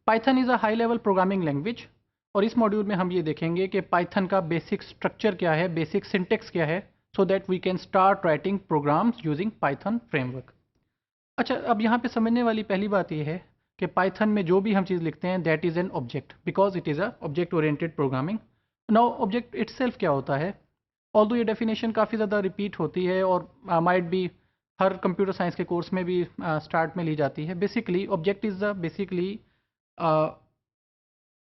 Python is a high level programming language और इस module में हम ये देखेंगे कि पाइथन का बेसिक स्ट्रक्चर क्या है, बेसिक सिंटेक्स क्या है, so that we can start writing programs using Python framework. अच्छा, अब यहाँ पे समझने वाली पहली बात ये है कि पाइथन में जो भी हम चीज़ लिखते हैं that is an object because it is a object oriented programming. Now object itself क्या होता है, ऑल्दो ये डेफिनेशन काफ़ी ज़्यादा रिपीट होती है और might be her computer science के कोर्स में भी स्टार्ट में ली जाती है। Basically object is basically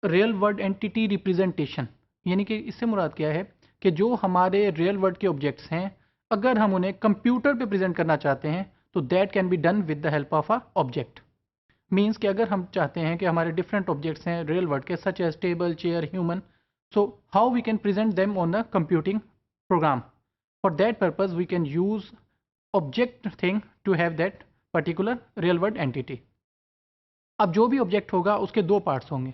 real world entity representation, यानी कि इससे मुराद क्या है कि जो हमारे रियल वर्ल्ड के ऑब्जेक्ट्स हैं अगर हम उन्हें कंप्यूटर पे प्रेजेंट करना चाहते हैं तो that can be done with the help of a object. Means कि अगर हम चाहते हैं कि हमारे डिफरेंट ऑब्जेक्ट्स हैं रियल वर्ल्ड के such as table, chair, human, so how we can present them on the computing program. For that purpose we can use object thing to have that particular real world entity. अब जो भी object होगा उसके दो parts होंगे।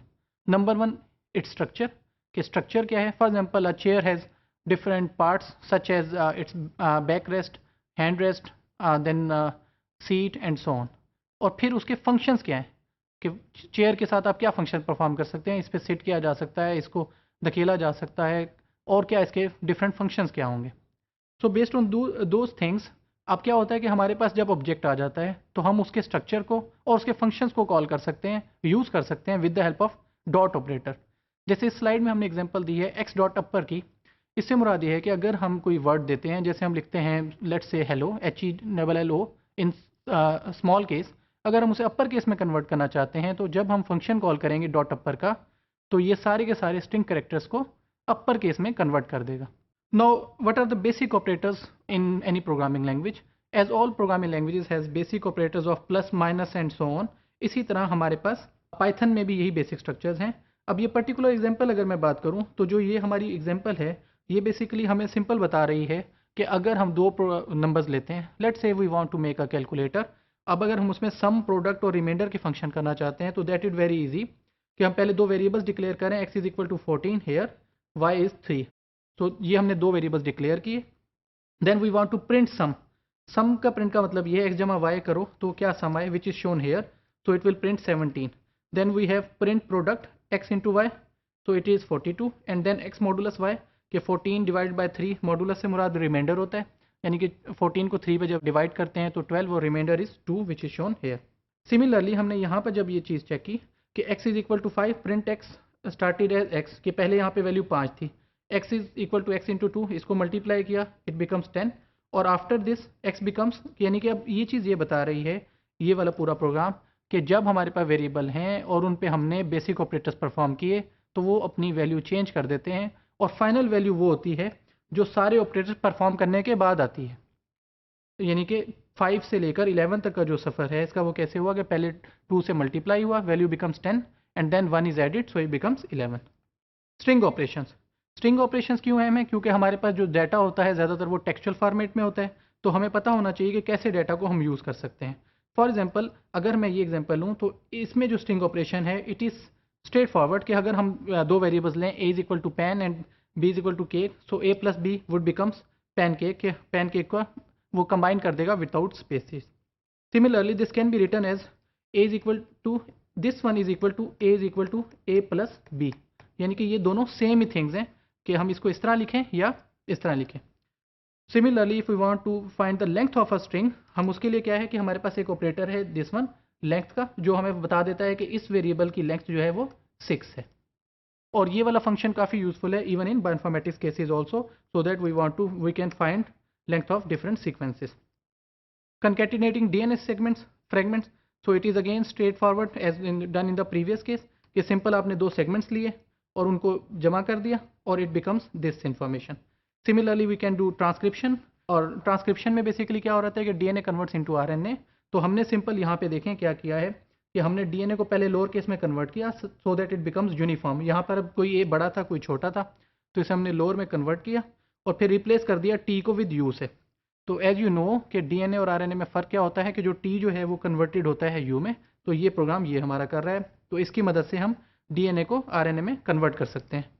Number one, its structure, कि structure क्या है। For example a chair has different parts such as its back rest, hand rest, then seat and so on. और फिर उसके फंक्शंस क्या हैं कि चेयर के साथ आप क्या फंक्शन परफॉर्म कर सकते हैं, इस पर सिट किया जा सकता है, इसको धकेला जा सकता है, और क्या इसके डिफरेंट फंक्शंस क्या होंगे। So based on those things, अब क्या होता है कि हमारे पास जब ऑब्जेक्ट आ जाता है तो हम उसके स्ट्रक्चर को और उसके फंक्शंस को कॉल कर सकते हैं, यूज़ कर सकते हैं with the help of dot operator. जैसे इस स्लाइड में हमने एग्जांपल दी है एक्स डॉट अपर की। इससे मुराद ये है कि अगर हम कोई वर्ड देते हैं, जैसे हम लिखते हैं let's say hello, HELLO in small case, अगर हम उसे अपर केस में कन्वर्ट करना चाहते हैं तो जब हम फंक्शन कॉल करेंगे डॉट अपर का तो ये सारे के सारे स्ट्रिंग कैरेक्टर्स को अपर केस में कन्वर्ट कर देगा। Now, what are the basic operators in any programming language? As all programming languages has basic operators of plus, minus and so on, इसी तरह हमारे पास Python में भी यही basic structures हैं। अब ये particular example अगर मैं बात करूँ तो जो ये हमारी example है ये basically हमें simple बता रही है कि अगर हम दो numbers लेते हैं, let's say we want to make a calculator, अब अगर हम उसमें sum, product और remainder के function करना चाहते हैं तो that is very easy कि हम पहले दो variables declare करें, x is equal to 14 here, y is 3। तो ये हमने दो वेरिएबल्स डिक्लेयर किए। Then we want to print sum. Sum का प्रिंट का मतलब ये है एक्स जमा वाई करो तो क्या सम आए, विच इज शोन हेयर, तो it will print 17। Then we have print product X into Y, तो it is 42 and then X modulus Y कि 14 डिवाइड बाई 3, मॉडुलस से मुराद रिमाइंडर होता है, यानी कि 14 को 3 पे जब डिवाइड करते हैं तो 12 और reminder is 2 which is shown here. Similarly हमने यहाँ पर जब ये चीज़ चेक की कि x is equal to 5, print x started as x, कि पहले यहाँ पे वैल्यू 5 थी, x is equal to x into 2, इसको मल्टीप्लाई किया इट बिकम्स 10 और आफ्टर दिस x बिकम्स, यानी कि अब ये चीज़ ये बता रही है ये वाला पूरा प्रोग्राम कि जब हमारे पास वेरिएबल हैं और उन पे हमने बेसिक ऑपरेटर्स परफॉर्म किए तो वो अपनी वैल्यू चेंज कर देते हैं और फाइनल वैल्यू वो होती है जो सारे ऑपरेटर्स परफॉर्म करने के बाद आती है। यानी कि 5 से लेकर 11 तक का जो सफ़र है इसका वो कैसे हुआ कि पहले 2 से मल्टीप्लाई हुआ, value becomes 10 and then 1 is added so it becomes 11। String operations, string operations क्यों अहम है, क्योंकि हमारे पास जो डाटा होता है ज़्यादातर वो टेक्सचुअल फॉर्मेट में होता है, तो हमें पता होना चाहिए कि कैसे डाटा को हम यूज़ कर सकते हैं। फॉर एग्जांपल अगर मैं ये एग्जांपल लूँ तो इसमें जो स्ट्रिंग ऑपरेशन है इट इज़ स्ट्रेट फॉरवर्ड कि अगर हम दो वेरिएबल्स लें a is equal to pan and b is equal to cake, so a plus B would becomes pan cake, pan cake का वो कंबाइन कर देगा without spaces. Similarly this can be written as a is equal to this one is equal to a is equal to a plus b, यानी कि ये दोनों same ही things हैं कि हम इसको इस तरह लिखें या इस तरह लिखें। Similarly if we want to find the length of a string, हम उसके लिए क्या है कि हमारे पास एक ऑपरेटर है दिस वन लेंथ का जो हमें बता देता है कि इस वेरिएबल की लेंथ जो है वो 6 है। और ये वाला फंक्शन काफ़ी यूजफुल है even in bioinformatics cases also, so that we can find length of different sequences. Concatenating DNS segments, fragments, so it is again straightforward as done in the previous case कि simple आपने दो segments लिए और उनको जमा कर दिया और it becomes this information. Similarly we can do transcription, और ट्रांसक्रिप्शन में बेसिकली क्या हो रहा है कि डीएनए कन्वर्ट्स इनटू आरएनए, तो हमने सिंपल यहाँ पे देखें क्या किया है कि हमने डीएनए को पहले लोअर केस में कन्वर्ट किया so that it becomes uniform. यहाँ पर अब कोई ए बड़ा था कोई छोटा था तो इसे हमने लोअर में कन्वर्ट किया और फिर रिप्लेस कर दिया टी को विद यू से। तो एज यू नो कि डीएनए और आरएनए में फ़र्क क्या होता है कि जो टी जो है वो कन्वर्टेड होता है यू में, तो ये प्रोग्राम ये हमारा कर रहा है, तो इसकी मदद से हम डीएनए को आरएनए में कन्वर्ट कर सकते हैं।